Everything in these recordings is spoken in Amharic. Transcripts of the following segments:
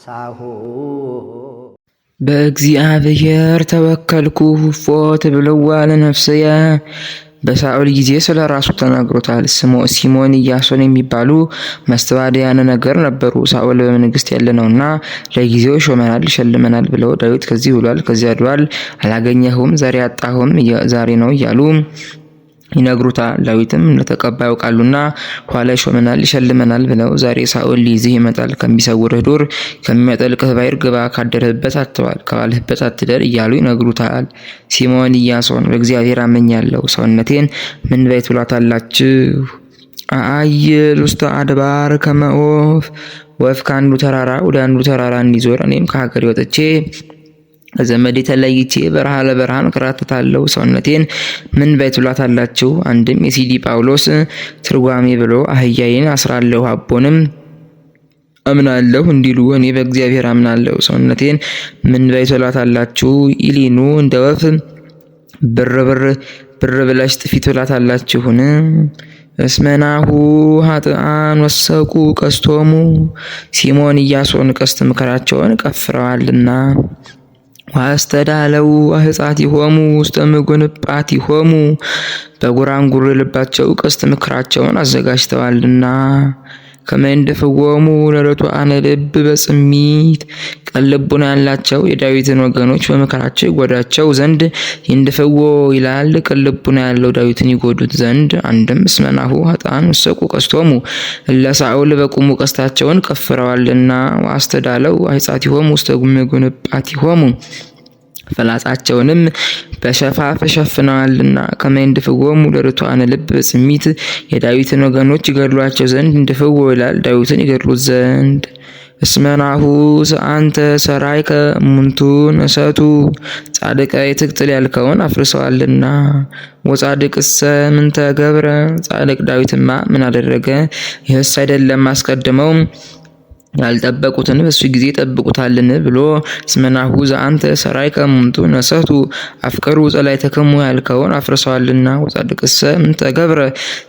ሳሁ በእግዚአብሔር ተወከልኩ ፎት ብለዋል ነፍስየ። በሳኦል ጊዜ ስለ ራሱ ተናግሮታል። ሲሞን ኢያሶን የሚባሉ መስተዋድያን ነገር ነበሩ። ሳኦል በመንግስት ያለ ነውና ለጊዜው ሾመናል ይሸልመናል ብለው ዳዊት ከዚህ ብሏል ከዚያ ሄዷል፣ አላገኘሁም፣ ዛሬ አጣሁም፣ ዛሬ ነው እያሉ ይነግሩታል። ዳዊትም ለተቀባዩ ቃሉና ኋላ ይሾመናል ይሸልመናል ብለው ዛሬ ሳኦል ሊይዝህ ይመጣል፣ ከሚሰውርህ ዱር ከሚያጠልቅህ ባሕር ግባ፣ ካደረህበት አትዋል፣ ከዋልህበት አትደር እያሉ ይነግሩታል። ሲሞን ኢያሶን በእግዚአብሔር አመኛለሁ፣ ሰውነቴን ምን በይ ትሏታላችሁ? አአይል ውስተ አድባር ከመ ወፍ ከአንዱ ተራራ ወደ አንዱ ተራራ እንዲዞር እኔም ከሀገሬ ወጥቼ ከዘመዴ ተለይቼ በረሃ ለበረሃ እንከራተታለሁ፣ ሰውነቴን ምን በይ ትሏታላችሁ? አንድም የሲዲ ጳውሎስ ትርጓሜ ብሎ አህያዬን አስራለሁ አቦንም አምናለሁ እንዲሉ እኔ በእግዚአብሔር አምናለሁ፣ ሰውነቴን ምን በይ ትሏታላችሁ? ኢሊኑ እንደ ወፍ ብር ብለሽ ጥፊ ትሏታላችሁን? እስመናሁ ኃጥአን ወሰቁ ቀስቶሙ፣ ሲሞን ኢያሶን ቀስት ምክራቸውን ቀፍረዋልና። ዋስተዳለው አህጻቲሆሙ ውስተ ምጉንጳቲሆሙ፣ በጉራንጉር ልባቸው ቀስት ምክራቸውን አዘጋጅተዋልና። ከመንደፍዎሙ ለረቱዓነ ልብ በጽሚት፣ ቅን ልቡና ያላቸው የዳዊትን ወገኖች በምክራቸው ይጎዳቸው ዘንድ ይንድፍዎ ይላል። ቅን ልቡና ያለው ዳዊትን ይጎዱት ዘንድ። አንድም እስመናሁ ኃጥአን ወሰቁ ቀስቶሙ፣ ለሳኦል በቁሙ ቀስታቸውን ቀፍረዋልና። ዋስተዳለው አህጻቲሆሙ ውስተ ምጉንጳቲሆሙ፣ ፈላጻቸውንም በሸፋፍ ሸፍነዋልና። ከመንድፍዎሙ ለርቱዓነ ልብ በጽሚት፣ የዳዊትን ወገኖች ይገድሏቸው ዘንድ እንድፍዎ ይላል፣ ዳዊትን ይገድሉት ዘንድ። እስመናሁ አንተ ሰራይከ እሙንቱን እሰቱ፣ ጻድቀ ትቅጥል ያልከውን አፍርሰዋልና። ወጻድቅሰ ምንተ ገብረ፣ ጻድቅ ዳዊትማ ምን አደረገ? ይህስ አይደለም አስቀድመው ያልጠበቁትን በሱ ጊዜ ጠብቁታልን ብሎ እስመናሁ ዘአንተ ሰራይከ እሙንቱ ነሰቱ አፍቀሩ ጸላእተክሙ ያልከውን አፍርሰዋልና። ወጻድቅሰ ምንተ ገብረ፣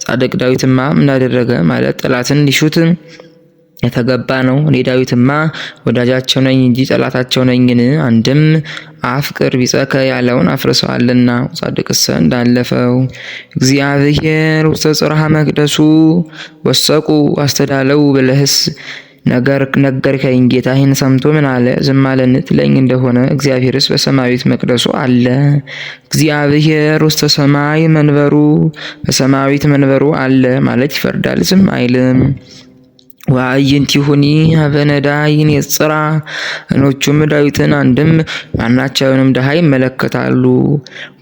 ጻድቅ ዳዊትማ ምን አደረገ ማለት ጠላትን ሊሹት የተገባ ነው። እኔ ዳዊትማ ወዳጃቸው ነኝ እንጂ ጠላታቸው ነኝን? አንድም አፍቅር ቢጸከ ያለውን አፍርሰዋልና። ወጻድቅሰ እንዳለፈው እግዚአብሔር ውስተ ጽርሐ መቅደሱ ወሰቁ አስተዳለው ብለህስ ነገርከኝ። ጌታዬን ሰምቶ ምን አለ? ዝም አለን ትለኝ እንደሆነ እግዚአብሔርስ በሰማያዊት መቅደሱ አለ። እግዚአብሔር ውስተ ሰማይ መንበሩ፣ በሰማያዊት መንበሩ አለ ማለት ይፈርዳል፣ ዝም አይልም። ወአዕይንቲሁኒ ሀበ ነዳይን የጽራ፣ ዓይኖቹም ዳዊትን አንድም ማናቸውንም ድሃ ይመለከታሉ።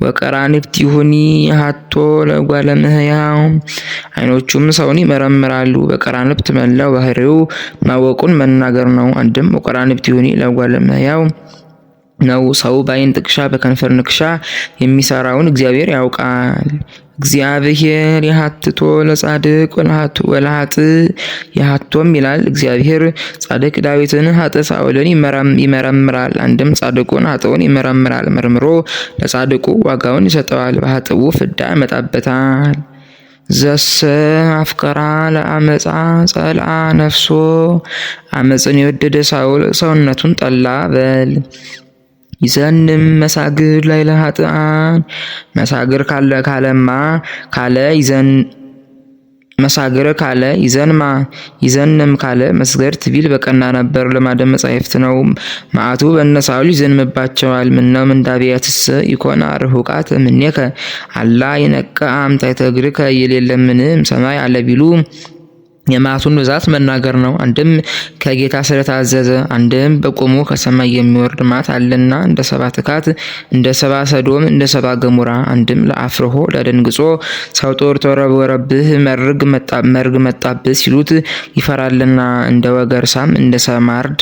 ወቀራንብቲሁኒ ሀቶ ለእጓለ እመሕያው፣ ዓይኖቹም ሰውን ይመረምራሉ። በቀራንብት መላው ባህሪው ማወቁን መናገር ነው። አንድም ወቀራንብቲሁኒ ለእጓለ እመሕያው ነው። ሰው በዓይን ጥቅሻ በከንፈር ንክሻ የሚሰራውን እግዚአብሔር ያውቃል። እግዚአብሔር የሀትቶ ለጻድቅ ወለሀጥ፣ የሀቶም ይላል እግዚአብሔር ጻድቅ ዳዊትን ሀጥ ሳኦልን ይመረምራል። አንድም ጻድቁን ሀጥውን ይመረምራል፣ መርምሮ ለጻድቁ ዋጋውን ይሰጠዋል፣ በሀጥቡ ፍዳ ያመጣበታል። ዘሰ አፍቀራ ለአመፃ ጸልአ ነፍሶ፣ አመፅን የወደደ ሳኦል ሰውነቱን ጠላ በል። ይዘንም መሳግር ላይ ለኃጥአን፣ መሳግር ካለማ ካለ ይዘን፣ መሳግር ካለ ይዘንማ፣ ይዘንም ካለ መስገድ ትቢል በቀና ነበር። ልማደ መጻሕፍት ነው። መዓቱ በእነ ሳኦል ይዘንምባቸዋል። ምነው ምንዳብያትስ ይኮና ርሁቃት እምኔከ፣ አላ ይነቃ አምታይተ እግርከ የሌለምንም ሰማይ አለ ቢሉ የመዓቱን ብዛት መናገር ነው። አንድም ከጌታ ስለታዘዘ፣ አንድም በቆሙ ከሰማይ የሚወርድ መዓት አለና እንደ ሰባ ትካት፣ እንደ ሰባ ሰዶም፣ እንደ ሰባ ገሞራ። አንድም ለአፍርሆ ለደንግጾ ሰው ጦር ተወረወረብህ መርግ መጣብህ ሲሉት ይፈራልና። እንደ ወገርሳም እንደ ሰማርድ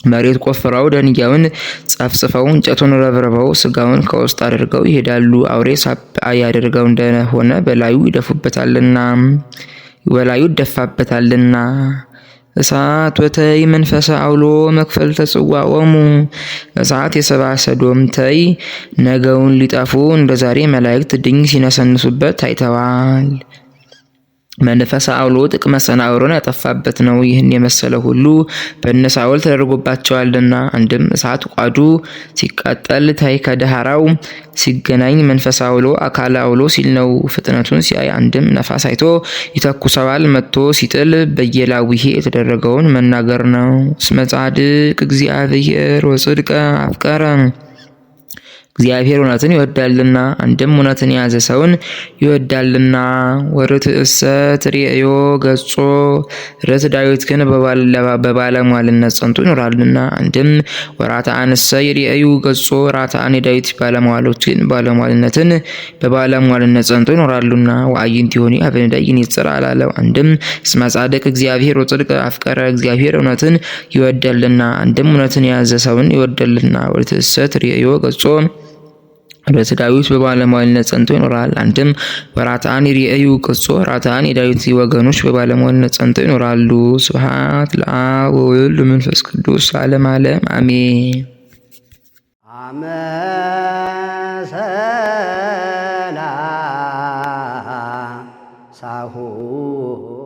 መሬት ቆፍረው ደንጊያውን ጸፍጽፈው እንጨቱን ረብርበው ስጋውን ከውስጥ አድርገው ይሄዳሉ። አውሬ ሳብ ያደርገው እንደሆነ በላዩ ይደፉበታልና፣ በላዩ ይደፋበታልና። እሳት ወተይ መንፈሰ አውሎ መክፈል ተጽዋኦሙ እሳት የሰብአ ሰዶም ተይ ነገውን ሊጠፉ እንደ ዛሬ መላእክት ድኝ ሲነሰንሱበት ታይተዋል። መንፈሰ አውሎ ጥቅመ ሰናዖርን ያጠፋበት ነው። ይህን የመሰለ ሁሉ በእነ ሳኦል ተደርጎባቸዋልና አንድም እሳት ቋዱ ሲቃጠል ታይ ከዳህራው ሲገናኝ መንፈሰ አውሎ አካለ አውሎ ሲል ነው። ፍጥነቱን ሲያይ አንድም ነፋስ አይቶ ይተኩሰዋል፣ መጥቶ ሲጥል በየላዊሄ የተደረገውን መናገር ነው። እስመ ጻድቅ እግዚአብሔር ወጽድቀ አፍቀረ እግዚአብሔር እውነትን ይወዳልና አንድም እውነትን የያዘ ሰውን ይወዳልና። ወርትእሰ ትሬዮ ገጾ ርት ዳዊት ግን በባለሟልነት ጸንቶ ይኖራልና አንድም ወራትአንሰ ይሬዩ ገጾ ራትአን የዳዊት ባለሟሎች ግን ባለሟልነትን በባለሟልነት ጸንቶ ይኖራሉና። ወአዕይንቲሆኒ አበነዳይ ይንጽር አላለው። አንድም እስመ ጻድቅ እግዚአብሔር ወጽድቀ አፍቀረ እግዚአብሔር እውነትን ይወዳልና አንድም እውነትን የያዘ ሰውን ይወዳልና። ወርትእሰ ትሬዮ ገጾ ርት ዳዊት በባለሟልነት ጸንቶ ይኖራል። አንድም ወራትአን ይሬዩ ገጾ ራትአን የዳዊት ወገኖች በባለሟልነት ጸንተው ይኖራሉ። ስብሐት ለአብ ወወልድ ወመንፈስ ቅዱስ ለዓለመ ዓለም አሜን። ሳሁ